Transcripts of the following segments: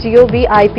GOVIP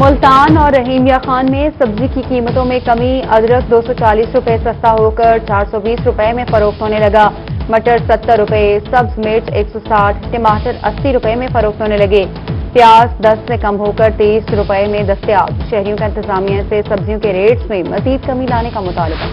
Multan اور رحیمیہ خان میں سبزی کی قیمتوں میں کمی، ادرک 240 روپے سستا ہو کر 420 روپے میں فروخت ہونے لگا، مٹر 70 روپے، سبز مرچ 160، ٹماٹر 80 روپے میں فروخت ہونے لگے، پیاز 10 سے کم ہو کر 23 روپے میں دستیاب۔ شہریوں کا انتظامیہ سے سبزیوں کے ریٹس میں مزید کمی لانے کا مطالبہ۔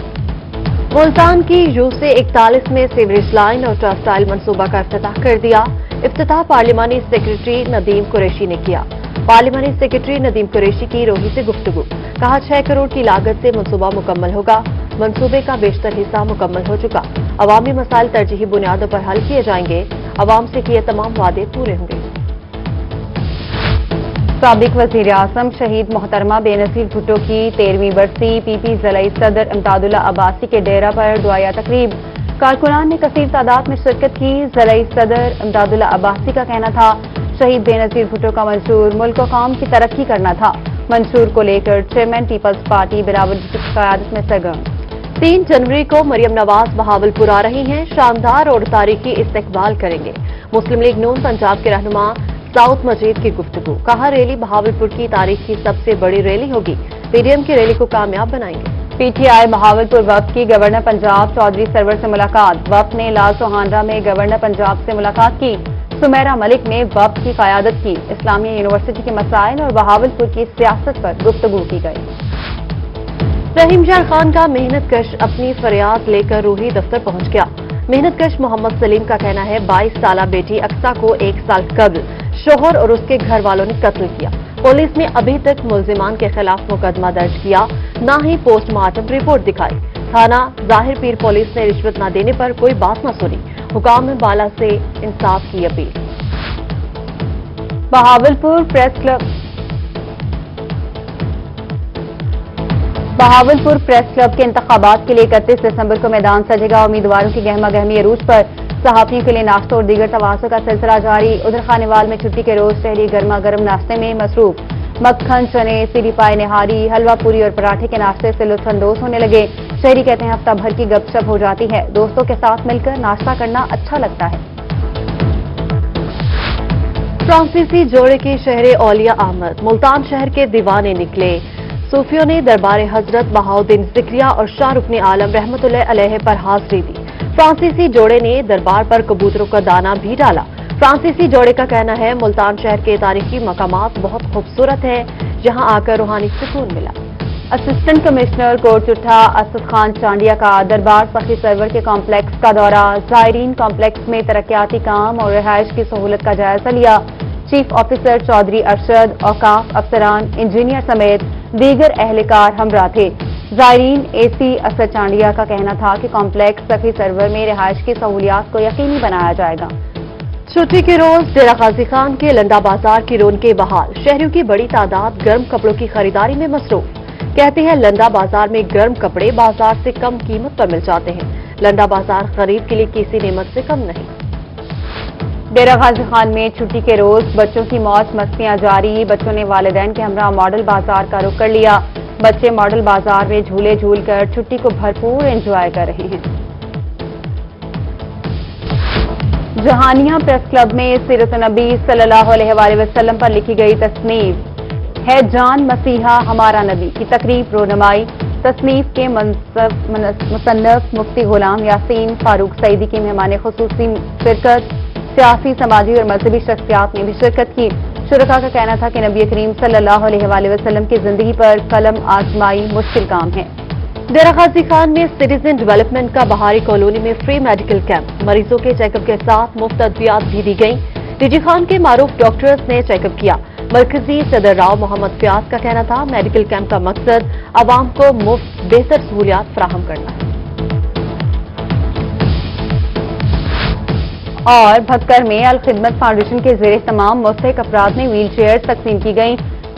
ملتان کی یو سے 41 میں سیوریج لائن اور ٹرسٹائل منصوبہ کا افتتاح کر دیا۔ افتتاح پارلیمانی سیکرٹری ندیم قریشی نے کیا۔ پارلیمانی سیکرٹری ندیم قریشی کی روہی سے گفتگو، کہا 6 کروڑ کی لاگت سے منصوبہ مکمل ہوگا، منصوبے کا بیشتر حصہ مکمل ہو چکا، عوامی مسائل ترجیحی بنیادوں پر حل کیے جائیں گے، عوام سے کیے تمام وعدے پورے ہوں گے۔ سابق وزیر اعظم شہید محترمہ بے نظیر بھٹو کی 13ویں برسی پی پی ضلعی صدر امداد اللہ عباسی کے ڈیرہ پر دعائیہ تقریب، کارکنان نے کثیر تعداد میں شرکت کی۔ ضلعی صدر امداد اللہ عباسی کا کہنا تھا شہید بے نظیر بھٹو کا منشور ملک و قوم کی ترقی کرنا تھا۔ منشور کو لے کر چیئرمین پیپلز پارٹی بلاول بھٹو کی قیادت میں سرگرم۔ 3 جنوری کو مریم نواز بہاولپور آ رہی ہیں، شاندار اور تاریخی استقبال کریں گے۔ مسلم لیگ نون پنجاب کے رہنما ساؤتھ مجید کی گفتگو، کہا ریلی بہاولپور کی تاریخ کی سب سے بڑی ریلی ہوگی، پی ڈی ایم کی ریلی کو کامیاب بنائیں گے۔ پی ٹی آئی بہاولپور وفد کی گورنر پنجاب چودھری سرور سے ملاقات، وفد نے لال سوہانڈا میں گورنر پنجاب سے ملاقات کی، سمیرہ ملک نے وفد کی قیادت کی، اسلامیہ یونیورسٹی کے مسائل اور بہاولپور کی سیاست پر گفتگو کی گئی۔ رحیم جان خان کا محنت کش اپنی فریاد لے کر روحی دفتر پہنچ گیا۔ محنت کش محمد سلیم کا کہنا ہے 22 سالہ بیٹی اقصیٰ کو 1 سال قبل شوہر اور اس کے گھر والوں نے قتل کیا۔ پولیس نے ابھی تک ملزمان کے خلاف مقدمہ درج کیا، نہ ہی پوسٹ مارٹم رپورٹ دکھائی۔ تھانہ ظاہر پیر پولیس نے رشوت نہ دینے پر کوئی بات نہ سنی، حکام بالا سے انصاف کی اپیل۔ بہاولپور پریس کلب کے انتخابات کے لیے 31 دسمبر کو میدان سجے گا، امیدواروں کی گہما گہمی عروج پر صحافیوں کے لیے ناشتوں اور دیگر تواضع کا سلسلہ جاری۔ ادھر خانیوال میں چھٹی کے روز شہری گرما گرم ناشتے میں مصروف، مکھن، چنے، سیری پائے نہاری، حلوہ پوری اور پراٹھے کے ناشتے سے لطف اندوز ہونے لگے۔ شہری کہتے ہیں ہفتہ بھر کی گپ شپ ہو جاتی ہے، دوستوں کے ساتھ مل کر ناشتہ کرنا اچھا لگتا ہے۔ فرانسیسی جوڑے کی شہر اولیاء آمد، ملتان شہر کے دیوانے نکلے۔ صوفیوں نے دربار حضرت بہاؤالدین ذکریہ اور شاہ رکن عالم رحمت اللہ علیہ پر حاضری دی۔ فرانسیسی جوڑے نے دربار پر کبوتروں کا دانہ بھی ڈالا۔ فرانسیسی جوڑے کا کہنا ہے ملتان شہر کے تاریخی مقامات بہت خوبصورت ہیں، جہاں آ کر روحانی سکون ملا۔ اسسٹنٹ کمشنر کوٹ چٹھا اسد خان چانڈیا کا دربار سخی سرور کے کمپلیکس کا دورہ، زائرین کمپلیکس میں ترقیاتی کام اور رہائش کی سہولت کا جائزہ لیا۔ چیف آفیسر چودھری ارشد، اوقاف افسران، انجینئر سمیت دیگر اہلکار ہمراہ تھے۔ زائرین اے سی اسد چانڈیا کا کہنا تھا کہ کمپلیکس سخی سرور میں رہائش کی سہولیات کو یقینی بنایا جائے گا۔ چھٹی کے روز ڈیرہ غازی خان کے لنڈا بازار کی رونقیں بحال، شہریوں کی بڑی تعداد گرم کپڑوں کی خریداری میں مصروف۔ کہتے ہیں لنڈا بازار میں گرم کپڑے بازار سے کم قیمت پر مل جاتے ہیں، لنڈا بازار خرید کے لیے کسی نعمت سے کم نہیں۔ ڈیرہ غازی خان میں چھٹی کے روز بچوں کی موج مستیاں جاری، بچوں نے والدین کے ہمراہ ماڈل بازار کا رخ کر لیا۔ بچے ماڈل بازار میں جھولے جھول کر چھٹی کو بھرپور انجوائے کر رہے ہیں۔ جہانیہ پریس کلب میں سیرت النبی صلی اللہ علیہ وآلہ وسلم پر لکھی گئی تصنیف ہے جان مسیحا ہمارا نبی کی تقریب رونمائی۔ تصنیف کے مصنف مفتی غلام یاسین فاروق سعیدی کی مہمان خصوصی شرکت، سیاسی، سماجی اور مذہبی شخصیات نے بھی شرکت کی۔ شرکاء کا کہنا تھا کہ نبی کریم صلی اللہ علیہ وآلہ وسلم کی زندگی پر قلم آزمائی مشکل کام ہے۔ ڈیرہ غازی خان میں سٹیزن ڈیولپمنٹ کا بہاری کالونی میں فری میڈیکل کیمپ، مریضوں کے چیک اپ کے ساتھ مفت ادویات بھی دی گئیں۔ ڈی جی خان کے معروف ڈاکٹرز نے چیک اپ کیا۔ مرکزی صدر راؤ محمد فیاض کا کہنا تھا میڈیکل کیمپ کا مقصد عوام کو مفت بہتر سہولیات فراہم کرنا ہے۔ اور بھکر میں الخدمت فاؤنڈیشن کے زیر اہتمام مستحق افراد میں ویل چیئر تقسیم کی گئیں۔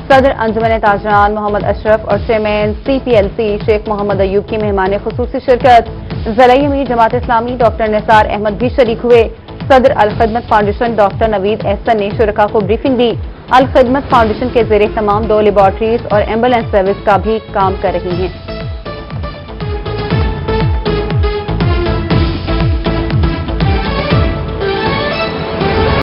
صدر انجمن تاجران محمد اشرف اور chairman C P L C شیخ محمد ایوب کی مہمان خصوصی شرکت۔ ضلعی امیر جماعت اسلامی ڈاکٹر نثار احمد بھی شریک ہوئے۔ صدر الخدمت فاؤنڈیشن ڈاکٹر نوید احسن نے شرکاء کو بریفنگ دی۔ الخدمت فاؤنڈیشن کے زیر اہتمام 2 لیبارٹریز اور ایمبولینس سروس کا بھی کام کر رہی ہیں۔